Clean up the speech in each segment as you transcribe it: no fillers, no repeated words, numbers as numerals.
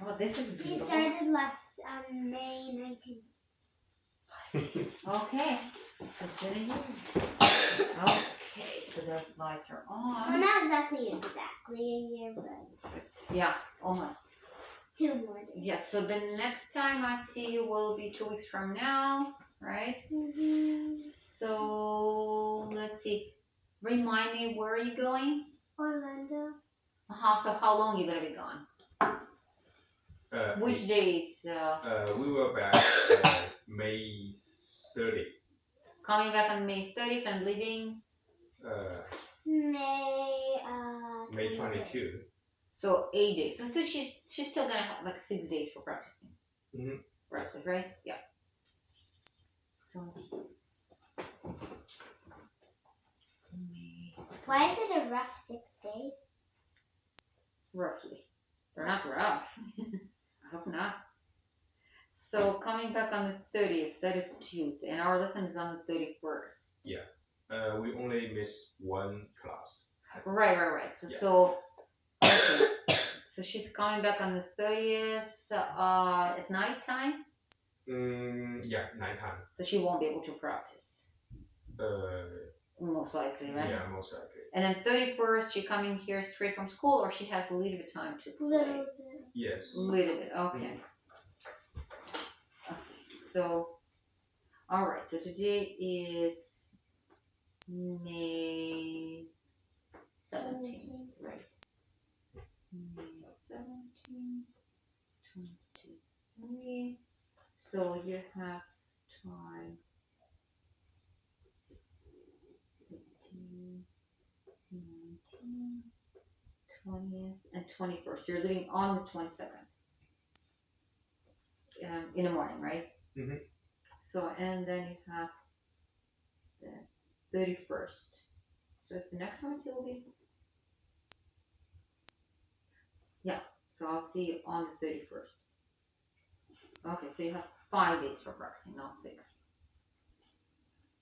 Oh, this is We beautiful. started last May 19th. Okay. So good in here. Okay, so the lights are on. Well, not exactly a year, but Yeah, almost. 2 more days. Yes, so the next time I see you will be 2 weeks from now, right? So let's see. Remind me, where are you going? Orlando. So how long are you gonna be gone? Which days? We were back May 30. Coming back on May 30th and leaving? May 22. So 8 days. So she's still gonna have like 6 days for practicing. Mm-hmm. Roughly, right? Yeah. So Why is it a rough 6 days? roughly. They're not rough. I hope not. So coming back on the 30th, that is Tuesday, and our lesson is on the 31st. Yeah. We only miss 1 class. Right. Yeah. So okay. So she's coming back on the 30th at night time? Yeah, nighttime. So she won't be able to practice. Most likely, right? Yeah, most likely. And then 31st, she coming here straight from school, or she has a little bit of time to play? Little bit. Yes. Little bit, okay. Okay, so, alright, so today is May 17th, right? May 17th, 23. So you have time 15, 19, 20th, and 21st. You're leaving on the 22nd. In the morning, right? Mm-hmm. So, and then you have the 31st. So if the next one will be, yeah. So I'll see you on the 31st. Okay, so you have 5 days for practicing, not 6.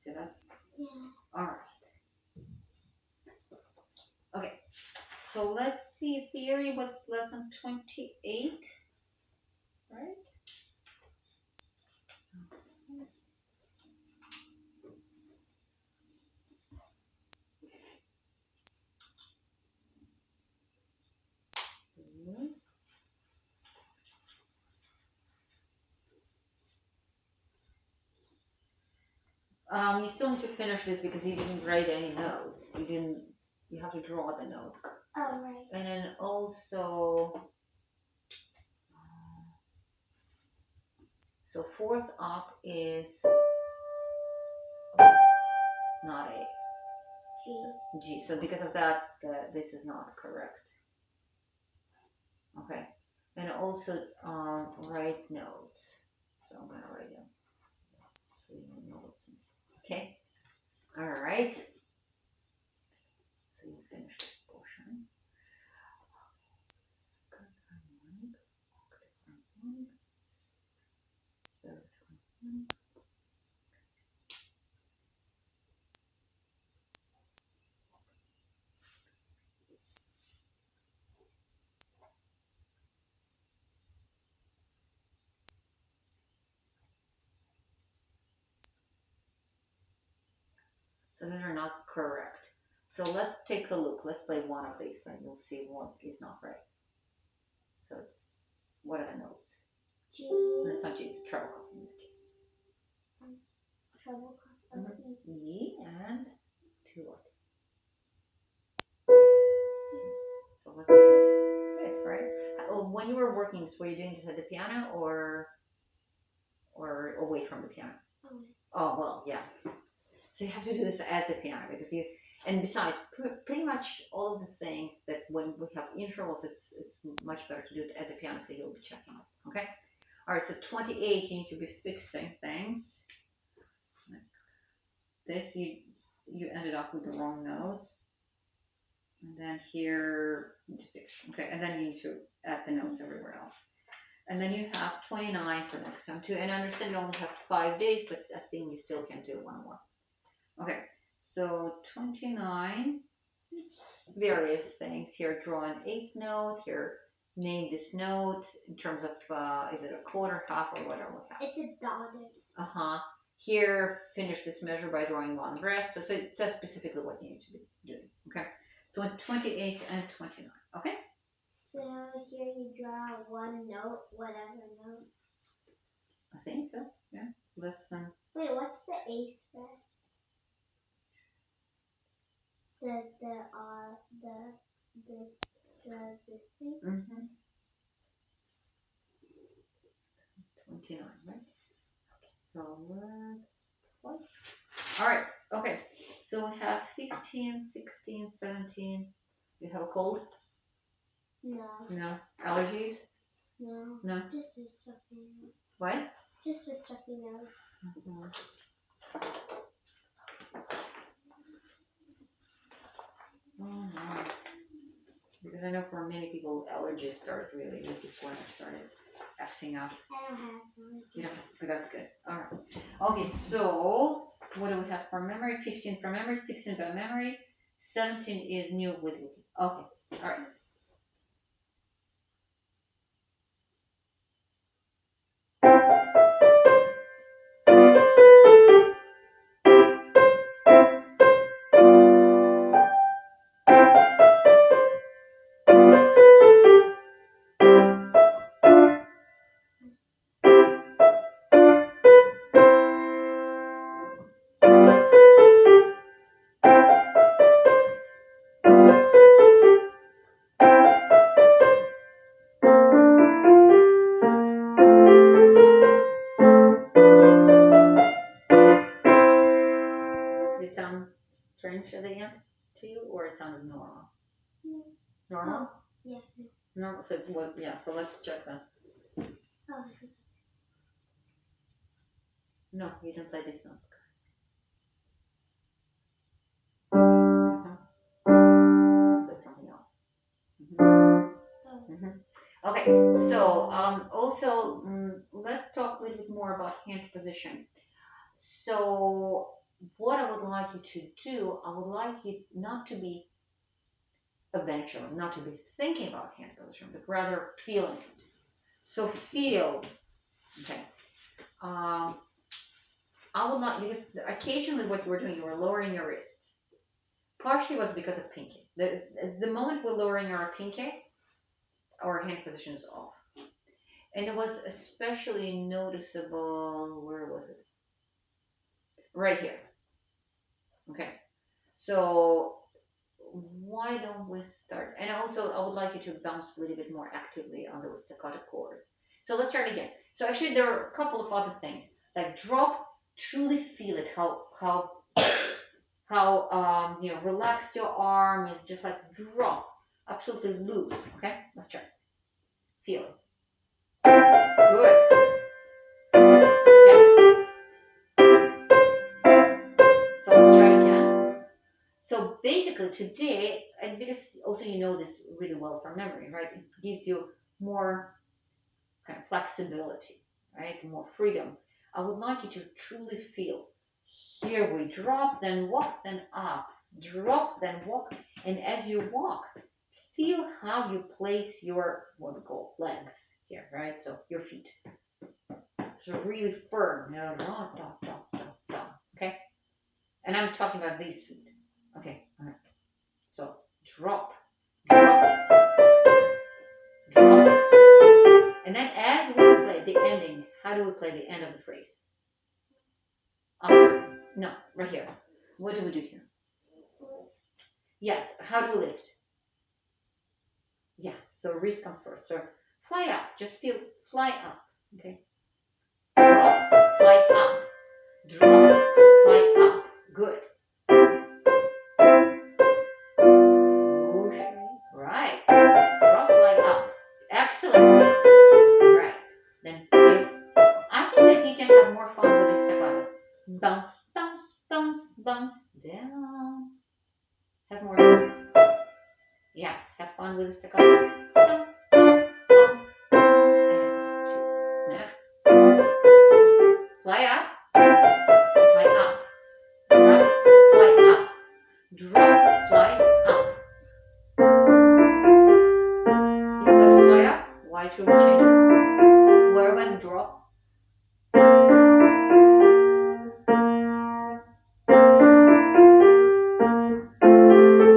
See that? Yeah. All right. Okay. So let's see. Theory was lesson 28, right? You still need to finish this because you didn't write any notes. You have to draw the notes. Oh, right. And then also, so 4th up is not A. G. So because of that, this is not correct. Okay. And also write notes. So I'm gonna write them. So you know what things. Okay. All right. So you finish this portion. So these are not correct. So let's take a look. Let's play one of these and you'll see what is not right. So it's, what are the notes? G. No, it's not G, it's treble clef in this case. Treble clef. E and 2 what? So what's this, right? When you were working this, were you doing this at the piano or away from the piano? Away. Oh, well, yeah. So you have to do this at the piano because and besides, pretty much all of the things that when we have intervals, it's much better to do it at the piano, so you'll be checking it, okay? All right, so 28, you need to be fixing things. Like this, you ended up with the wrong note. And then here, you need to fix, okay, and then you need to add the notes everywhere else. And then you have 29 for next time too. And I understand you only have 5 days, but I think you still can do one-on-one. Okay, so 29, various things here. Draw an 8th note, here name this note in terms of is it a quarter, half, or whatever we have. It's a dotted. Here, finish this measure by drawing one breast. So it says specifically what you need to be doing. Okay. So in 28 and 29. Okay. So here you draw one note, whatever note. I think so. Yeah. Less than. Wait, what's the eighth breast? This thing. 29, right? Okay. So let's play. All right. Okay. So we have 15, 16, 17. You have a cold? No. No. Allergies? No. No. Just a stuffy nose. What? Just a stuffy nose. Oh no. Because I know for many people allergies start really. This is when it started acting up. I don't have one. You know, that's good. Alright. Okay, so what do we have for memory? 15 from memory, 16 by memory, 17 is new with wiki. Okay. Alright. Did it sound strange at the end to you, or it sounded normal? No. Normal? Yeah. Normal. So what? Yeah. So let's check that. Oh. No, you didn't play these notes. Play something else. Okay. So also let's talk a little bit more about hand position. So what I would like you to do, I would like you not to be eventually, not to be thinking about hand position, but rather feeling it. So feel, okay. I would not, because occasionally what you were doing, you were lowering your wrist. Partially was because of pinky. The moment we're lowering our pinky, our hand position is off. And it was especially noticeable, where was it? Right here. Okay. So why don't we start? And also, I would like you to bounce a little bit more actively on those staccato chords. So let's start again. So actually, there are a couple of other things like drop. Truly feel it. How relaxed your arm is. Just like drop. Absolutely loose. Okay. Let's try. Feel it. Good. Yes. So let's try again. So basically today, and because also you know this really well from memory, right? It gives you more kind of flexibility, right? More freedom. I would like you to truly feel. Here we drop, then walk, then up. Drop, then walk. And as you walk, feel how you place your, what we call legs here, right? So your feet. So really firm. No, okay? And I'm talking about these feet. Okay, all right. So drop, drop, drop. And then as we play the ending, how do we play the end of the phrase? No, right here. What do we do here? Yes, how do we lift? Yes, so wrist comes first. So fly up, just feel fly up. Okay. Drop, fly up. Drop, fly up. Good. Whoosh. Right. Drop, fly up. Excellent. Right. Then feel. I think that you can have more fun with the staccatos. Bounce, bounce, bounce, bounce, down. Have more fun. Yes, have fun with the staccatos. Bum, bum, bum. And two. Next. Fly up. Fly up. Drop, fly up. Drop, fly up. You got to fly up. Why should we change it? Where when drop?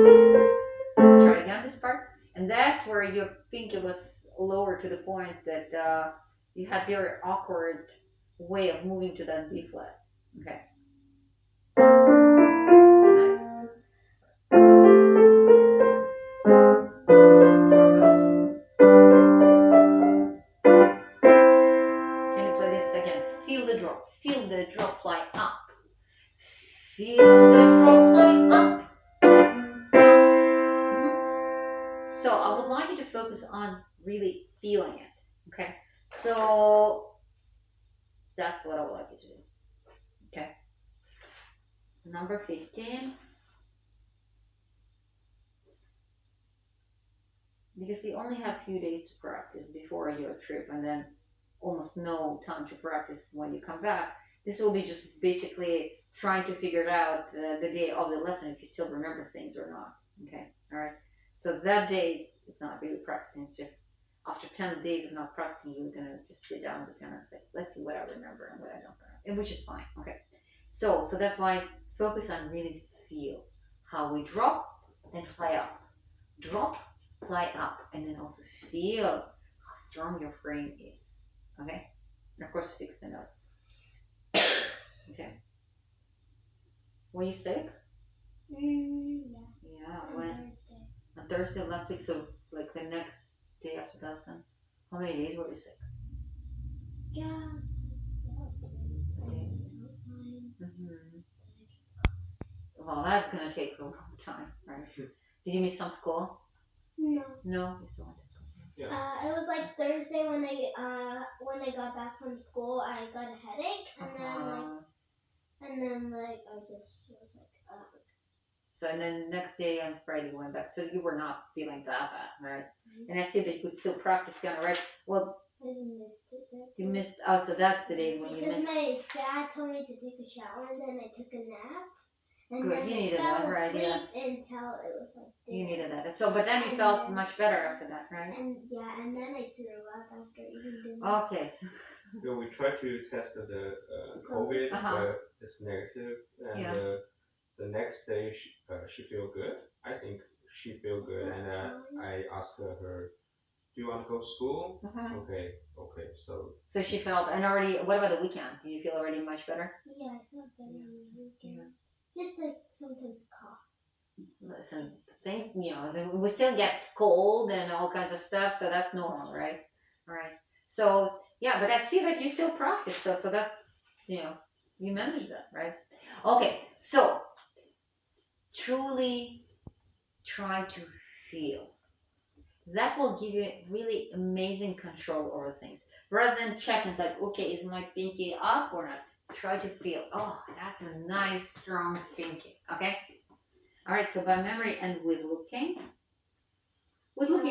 Try again this part. And that's where your pinky was lower to the point that you had very awkward way of moving to that B flat. Okay. Nice. More notes. Can you play this again? Feel the drop. Feel the drop fly up. Feel the drop fly up. So I would like you to focus on really feeling it. Okay. So that's what I would like you to do. Okay. Number 15. Because you only have a few days to practice before your trip and then almost no time to practice when you come back. This will be just basically trying to figure it out the day of the lesson if you still remember things or not. Okay, all right. So that day it's not really practicing. It's just after 10 days of not practicing, you're gonna just sit down with the piano and say, "Let's see what I remember and what I don't remember," and which is fine. Okay. So that's why focus on really feel how we drop and fly up, drop, fly up, and then also feel how strong your frame is. Okay, and of course fix the notes. Okay. Were you sick? Yeah. Yeah. On When? Thursday. On Thursday last week. So like the next day after the lesson. How many days were you sick? Yeah. A day. Mm-hmm. Well, that's gonna take a long time, right? Did you miss some school? No. No, you still went to school. Yeah. It was like Thursday when I got back from school. I got a headache, and then I just was like. So and then next day on Friday you went back. So you were not feeling that bad, right? And I see that you could still practice piano, right? Well, I missed it. you missed. Oh, so that's the days when you Because missed. my dad told me to take a shower, and then I took a nap, and Good, then you I needed fell that, right? asleep Yeah. until it was like You dinner. needed that. So, but then you And felt then- much better after that, right? And then I threw up after eating dinner. Okay. So, Yeah, we tried to test the COVID, Uh-huh. but it's negative. And Yeah. the next day, she feel good. I think she feel good, and I asked her, "Do you want to go to school?" uh-huh. Okay, okay. So So she felt, and already. What about the weekend? Do you feel already much better? Yeah, I felt better on the weekend. Yeah. Just like sometimes cough. Listen, think we still get cold and all kinds of stuff, so that's normal, right? All right. So yeah, but I see that you still practice, so that's you manage that, right? Okay, so truly try to feel. That will give you really amazing control over things. Rather than checking, it's like, okay, is my pinky up or not? Try to feel. Oh, that's a nice, strong pinky. Okay. All right. So by memory and with looking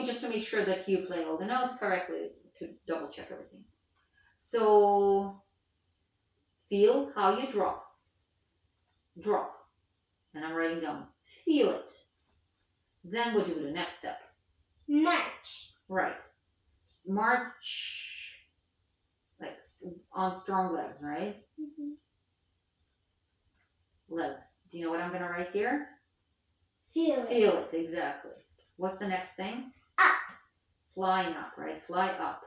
just to make sure that you play all the notes correctly to double check everything. So feel how you drop, and I'm writing down. Feel it. Then we'll do the next step. March. Right. March, like on strong legs, right? Mm-hmm. Legs. Do you know what I'm gonna write here? Feel it. Feel it, exactly. What's the next thing? Up. Flying up, right? Fly up.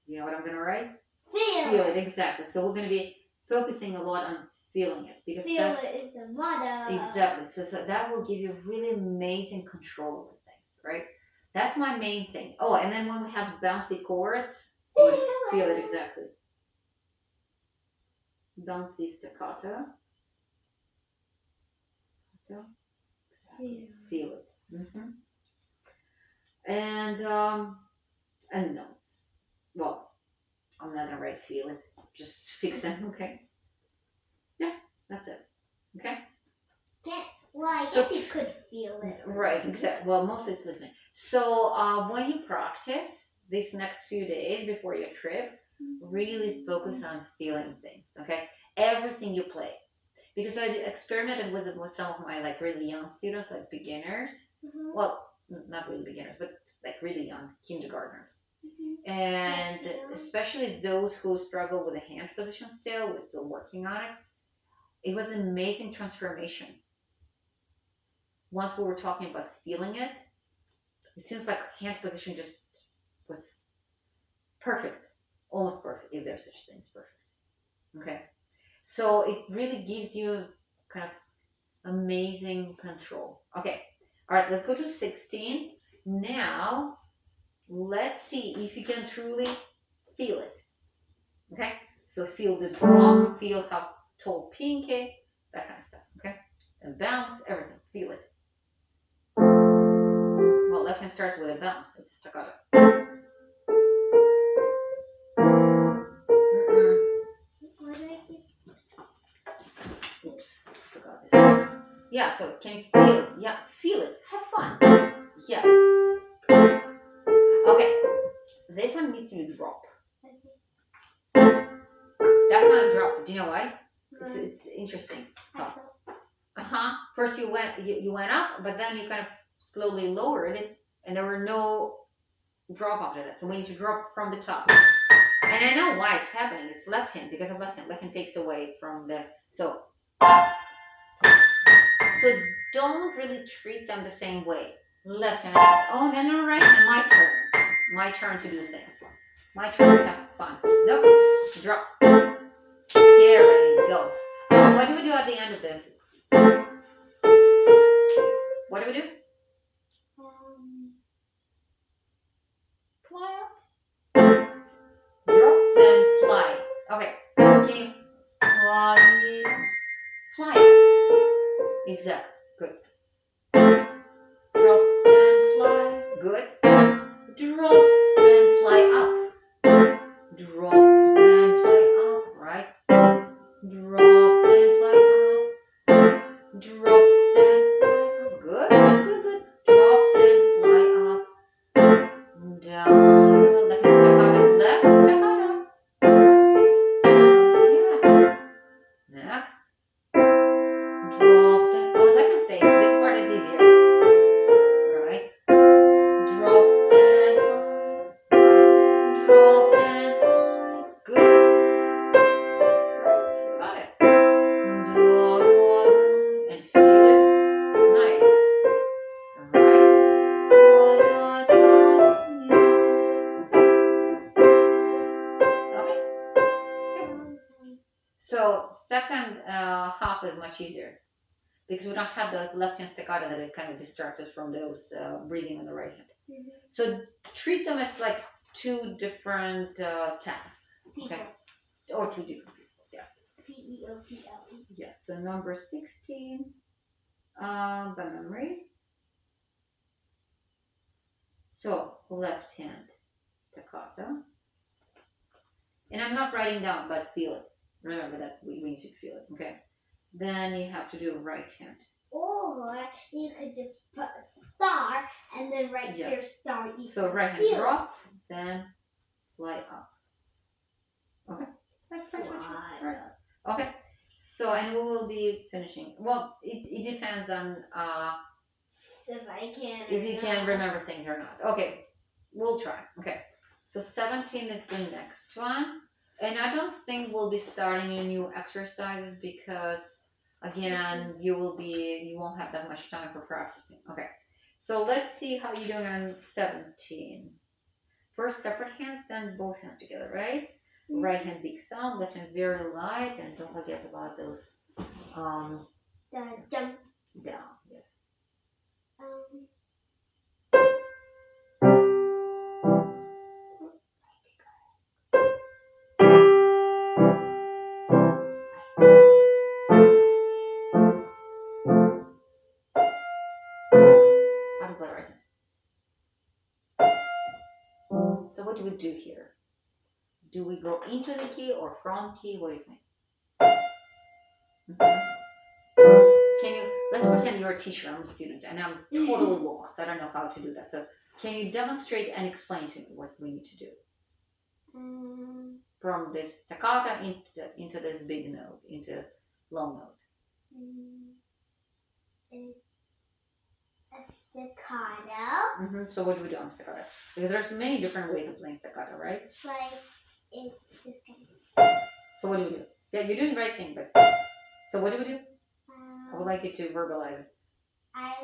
Do you know what I'm gonna write? Feel it, exactly. So we're gonna be focusing a lot on feeling it because Feel it is the motto. Exactly. So that will give you really amazing control over things, right? That's my main thing. Oh, and then when we have bouncy chords, feel it exactly. Bouncy staccato. Exactly. Feel it. Mm-hmm. And notes. Well, I'm not gonna write feel it. Just fix them, okay? Yeah, that's it. Okay? Yes. Well, I So- guess you could feel it. Right, exactly. Well, mostly it's listening. So when you practice these next few days before your trip, really focus on feeling things, okay? Everything you play. Because I experimented with it with some of my like really young students, like beginners. Mhm. Well, not really beginners, but like really young kindergartners. And Yes, yeah. especially those who struggle with the hand position still, we're still working on it. It was an amazing transformation. Once we were talking about feeling it, it seems like hand position just was perfect, almost perfect, if there's such thing as perfect. Okay, so it really gives you kind of amazing control. Okay, all right, let's go to 16. Now, let's see if you can truly feel it. Okay, so feel the drop, feel how tall pinky, that kind of stuff. Okay, and bounce, everything, feel it. Well, left hand starts with a bounce, it's staccato. Mm-mm. What do I keep? Oops, staccato. Yeah, so can you feel it? Yeah, feel it. Have fun. Yes. Okay, this one needs to drop. That's not a drop. Do you know why? It's interesting. Oh. First you went up, but then you kind of slowly lowered it, and there were no drop after that. So we need to drop from the top. And I know why it's happening. It's left hand because of left hand. Left hand takes away from the so. So don't really treat them the same way. Left hand is oh then all right, and my turn. My turn to do things. My turn to have fun. Nope. Drop. Here we go. What do we do at the end of this? What do we do? Fly up. Drop, then fly. Okay. Can you fly up? Exactly. Good. Drop, then fly. Good. Drop, then fly up. Drop, then fly up. Right. Drop, then fly up. Drop, then fly up. Good, good, good, good. Drop, then fly up. Down. Left staccato. Left staccato. Yes. Next. Drop, then. Oh, left stays. This part is easier. Right. Drop, then fly. Drop, then fly. Good. Great. You got it. And feel it. Nice. Alright. Okay. So second half is much easier because we don't have the left hand staccato that it kind of distracts us from those breathing on the right hand. Mm-hmm. So treat them as like two different tasks. Okay. Or two different people. Yeah. People. Yes. So number 16 by memory. So left hand staccato. And I'm not writing down, but feel it. Remember that we need to feel it. Okay. Then you have to do right hand. Or you could just put a star and then right Yes. here star equals So right hand feel. drop, then fly up. Okay. That's pretty much it. Right. Okay. So and we will be finishing. Well, it depends on If I can. if you can remember things or not. Okay. We'll try. Okay. So 17 is the next one. And I don't think we'll be starting any new exercises because again you won't have that much time for practicing. Okay. So let's see how you're doing on 17. First separate hands, then both hands together, right? Mm-hmm. Right hand big sound, left hand very light, and don't forget about those the jump down. Yes. How to play right hand. So what do we do here? Do we go into the key or from key? What do you think? Can you, let's pretend you're a teacher, I'm a student, and I'm totally lost. I don't know how to do that. So can you demonstrate and explain to me what we need to do? From this staccato into this big note, into long note. a staccato. So what do we do on staccato? Because there's many different ways of playing staccato, right? Like it's this kind. So what do we do? Yeah, you're doing the right thing, but so what do we do? I would like you to verbalize it. I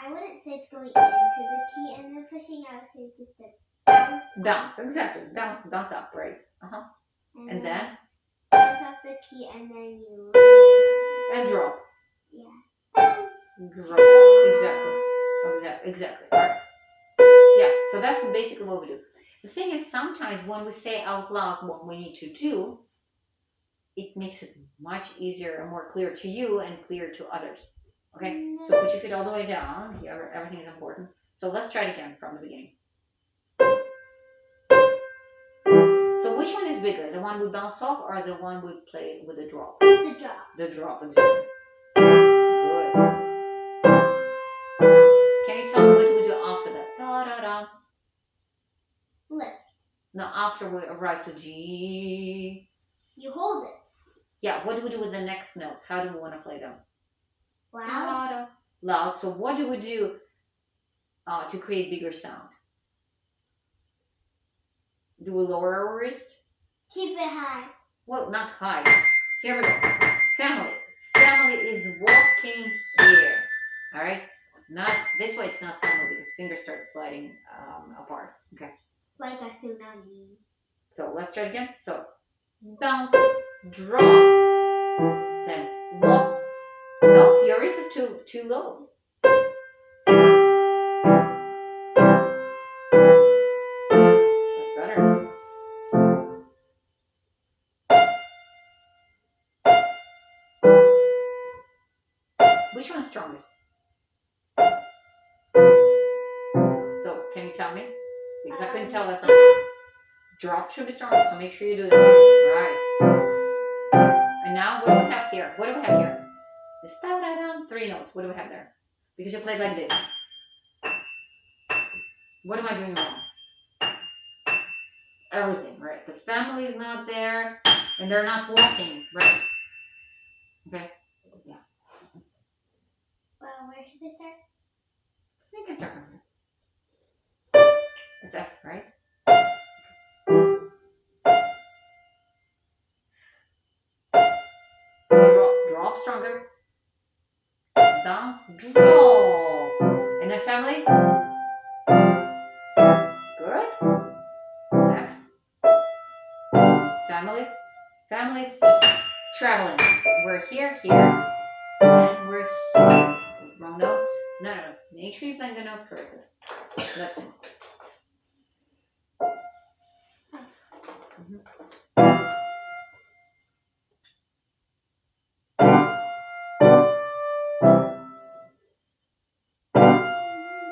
wouldn't say it's going into the key and then pushing. I would say it's just a bounce. Bounce, exactly. Bounce up, right? And then? Bounce off the key and then you. And drop. Yeah. Bounce. Drop. Exactly. All right. Yeah. So that's basically what we do. The thing is, sometimes when we say out loud what we need to do, it makes it much easier and more clear to you and clear to others. Okay? So put your feet all the way down. Yeah, everything is important. So let's try it again from the beginning. So which one is bigger? The one we bounce off or the one we play with the drop? The drop. The drop, exactly. Good. Can you tell me what we do after that? Da da da. Lift. Now after we arrive to G. You hold it. Yeah, what do we do with the next notes? How do we want to play them? Loud. Loud. So what do we do to create bigger sound? Do we lower our wrist? Keep it high. Well, not high. Here we go. Family. Family is walking here. All right? Not this way. It's not family because fingers start sliding apart. Okay. Like a tsunami. So let's try it again. So bounce, drop, then walk. No, your wrist is too low. That's better. Which one's strongest? So can you tell me? Because I couldn't tell that from drop should be strongest, so make sure you do that. Right. And now what do we have here? What do we have here? This three notes. What do we have there? Because you played like this. What am I doing wrong? Everything, right? The family is not there, and they're not walking, right? Okay. Yeah. Well, where should I start? You can start from here. It's F, right? Drop stronger. Bounce, drop. And then family. Good. Next. Family. Family is just traveling. We're here, and we're here. Wrong notes. No. Make sure you play the notes correctly. Left hand.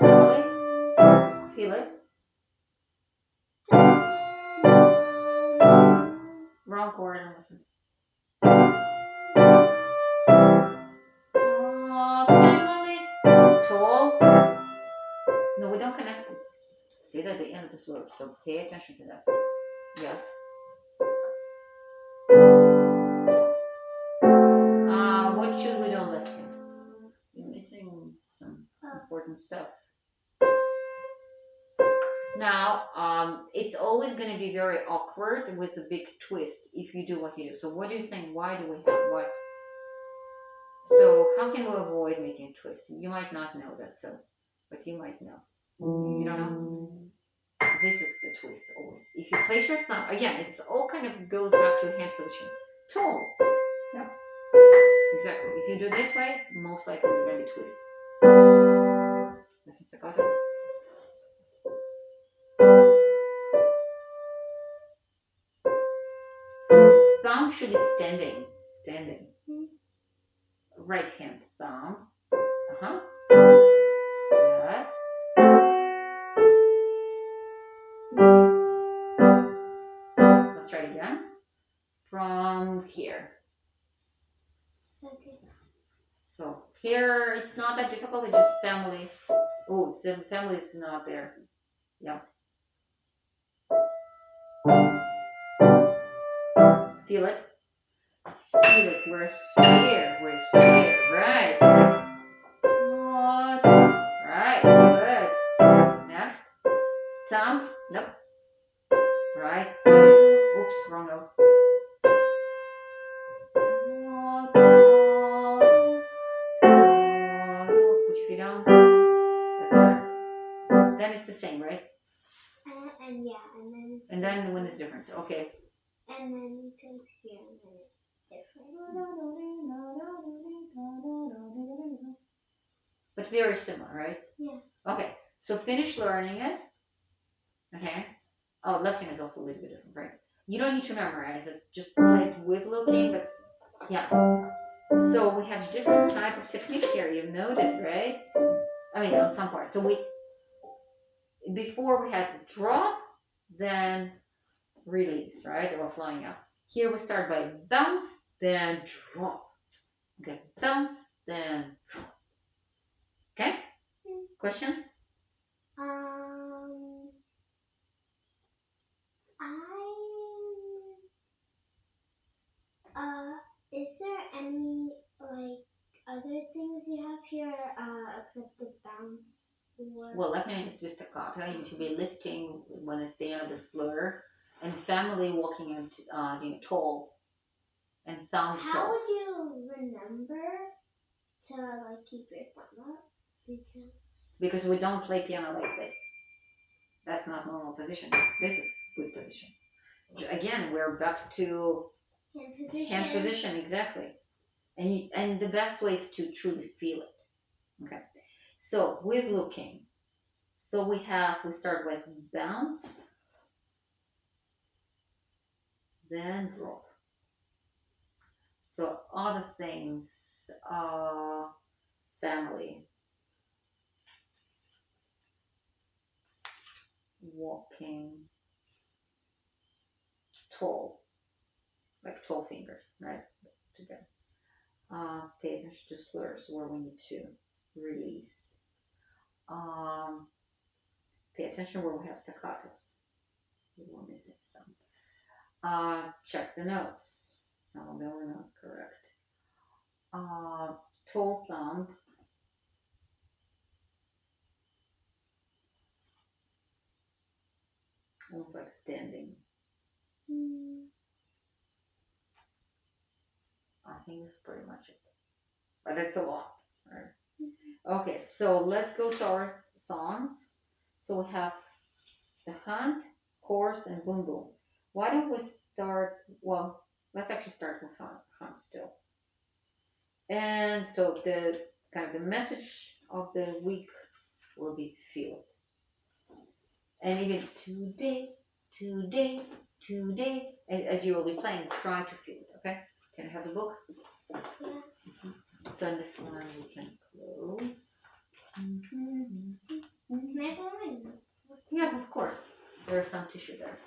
Family. Feel it. Wrong chord. Family. Tall. No, we don't connect it. See that at the end of the slope, so pay attention to that. Yes. What should we do on left hand? You're missing some important stuff. Now, it's always going to be very awkward with the big twist if you do what you do. So what do you think? Why do we have what? So how can we avoid making a twist? You might not know that, but you might know. You don't know? This is the twist always. If you place your thumb, again, it's all kind of goes back to hand position. Tall. Yeah. Exactly. If you do this way, most likely you're going to twist. That's staccato. Thumb should be standing. Right hand thumb. Yes. Let's try it again. From here. Okay. So here it's not that difficult, it's just family. Oh, the family is not there. Yeah. Feel it. Feel it. We're here. We're here. Right. What? Right. Good. Next. Thumb. Nope. Right. Oops. Wrong note. Put your feet down. That's better. Then it's the same, right? And yeah, and then. And then the one is different. Okay. And then you can hear and then it's different. But very similar, right? Yeah. Okay. So finish learning it. Okay. Oh, left hand is also a little bit different, right? You don't need to memorize it. Just play it with looking, but yeah. So we have different type of technique here. You've noticed, right? I mean, on some parts. So before we had to drop, then release, right? Or flying out. Here we start by bounce, then drop. Okay, bounce, then drop. Okay? Questions? Is there any like other things you have here except the bounce? Or... Well, left hand is to be staccato. You should be lifting when it's the end of the slur, and family walking and tall, and thumb. How would you remember to like keep your thumb up? Because we don't play piano like this. That's not normal position. This is good position. Again, we're back to hand position, exactly. And the best way is to truly feel it. Okay. So with looking, so we start with bounce, then drop. So other things, family, walking, tall, like tall fingers, right? Together. Pay attention to slurs where we need to release. Pay attention where we have staccatos. We're missing some. Check the notes. Some of them are not correct. Tall thumb. Almost like standing. I think that's pretty much it. But it's a lot. Right? Okay, so let's go to our songs. So we have The Hunt, Chorus, and Boom Boom. Why don't we start? Well, let's actually start with Hunt still. And so the kind of the message of the week will be feel it. And even today, as you will be playing, try to feel it, okay? Can I have the book? Yeah. So this one we can close. Can I go in? Yeah, of course. There's some tissue there.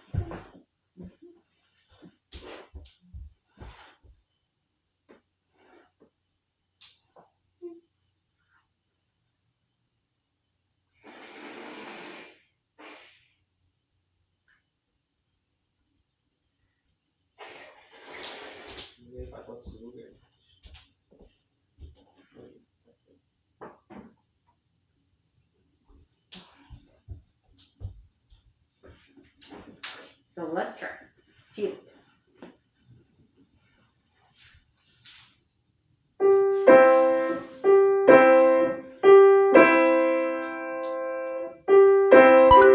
So let's try. Feel it.